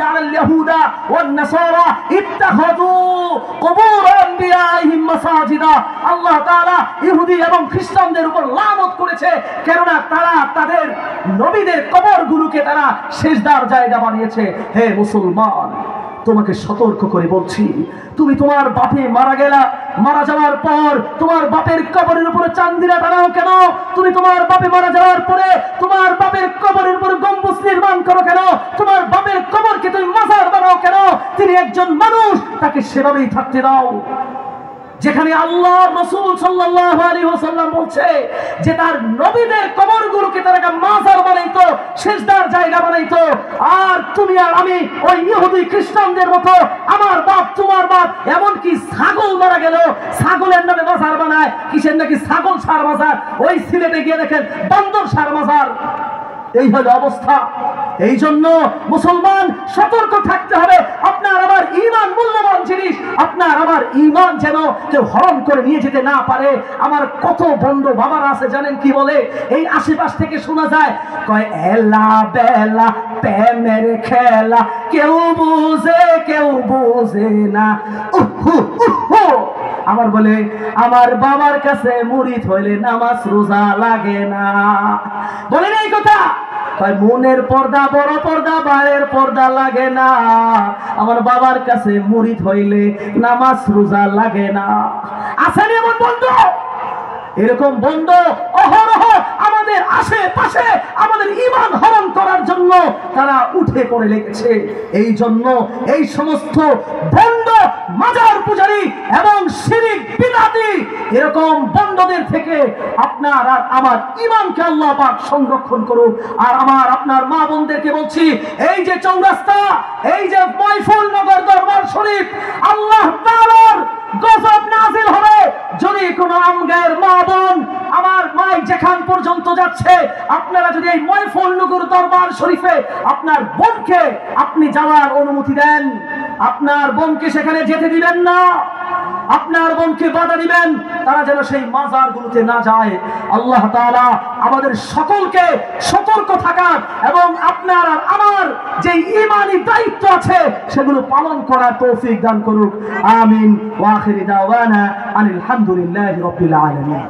আলাল ইয়াহুদা one নাসারা ইত্তাখাযু কুবুর আনবিয়াইহিম মাসাজিদা। আল্লাহ তাআলা ইহুদি এবং খ্রিস্টানদের উপর লানত করেছে, কেননা তারা তাদের নবীদের কবরগুলোকে তারা সিজদার জায়গা বানিয়েছে। হে মুসলমান, তোমাকে সতর্ক করে বলছি, তুমি তোমার বাপে মারা যাওয়ার পর তোমার বাপের কবরের উপরে চান্দিরা টানাও কেন? তুমি তোমার বাপে মারা যাওয়ার পরে তোমার বাপের কবরের উপরে গম্বুজ নির্মাণ করো কেন? তোমার বাপের কবরকে তুমি মাজার বানাও কেন? তিনি একজন মানুষ, তাকে সেভাবেই থাকতে দাও। যেখানে আল্লাহ রাসূল সাল্লাল্লাহু আলাইহি ওয়াসাল্লাম বলছে যে তার নবীদের কবরগুলোকে তারা মাজার বানাইতো, সিজদার জায়গা বানাইতো, আর তুমি আর আমি ওই ইহুদি খ্রিস্টানদের মতো আমার বাপ তোমার বাপ, এমনকি ছাগল মারা গেল ছাগলের নামে মাজার বানায়। কিসের নাকি ছাগল সার মাজার, ওই সিলেটে গিয়ে দেখেন বান্দর সার মাজার। এই হলো অবস্থা। এই জন্য মুসলমান সতর্ক থাকতে হবে। আপনার আমার ঈমান মূল্যবান জিনিস, আপনার আমার ঈমান যেন কেউ হরণ করে নিয়ে যেতে না পারে। আমার কত বন্ধ বাবারা আছে জানেন কি বলে? এই আশেপাশ থেকে শোনা যায়, কয় এলা বেলা প্রেমের খেলা, কেউ বুঝে না। আমার বলে আমার বাবার কাছে মুরিদ হইলে নামাজ রোজা লাগে না। বলেন এই কথা? মনের পর্দা, বড় পর্দা, বাইরের পর্দা লাগে না। আমার বাবার কাছে মুরিদ হইলে নামাজ রোজা লাগে না। আসেন এমন বন্ধু? এরকম বন্ধু অহরহ আমাদের আশেপাশে আমাদের ঈমান হরণ করার জন্য তারা উঠে পড়ে লেগেছে। এই জন্য এই সমস্ত বন্ধ মাজার পূজারী এবং শিরিক বিদআতি এরকম বন্ধদের থেকে আপনার আর আমার ঈমানকে আল্লাহ পাক সংরক্ষণ করুক। আর আমার আপনার মা বোনদেরকে বলছি, এই যে চৌরাস্তা, এই যে ময়ফুল নগর দরবার শরীফ, আল্লাহ তাআলার গজব নাযিল হবে যদি কোনো আমগায়ের মা বোন আমার মাই যেখান পর্যন্ত যাচ্ছে, আপনারা যদি এই ময়ফুল নগর দরবার শরীফে আপনার বোনকে আপনি যাওয়ার অনুমতি দেন, আপনার বোনকে সেখানে যেতে দিবেন না, আপনার বোনকে বাধা দিবেন, তারা যেন সেই মাজারগুলোতে না যায়। আল্লাহ তাআলা আমাদের সকলকে সতর্ক থাকার এবং আপনার আর আমার যে ঈমানি দায়িত্ব আছে সেগুলো পালন করার তৌফিক দান করুক। আমিন। ওয়া আখিরু দাওয়ানা আনিল হামদুলিল্লাহি রাব্বিল আলামিন।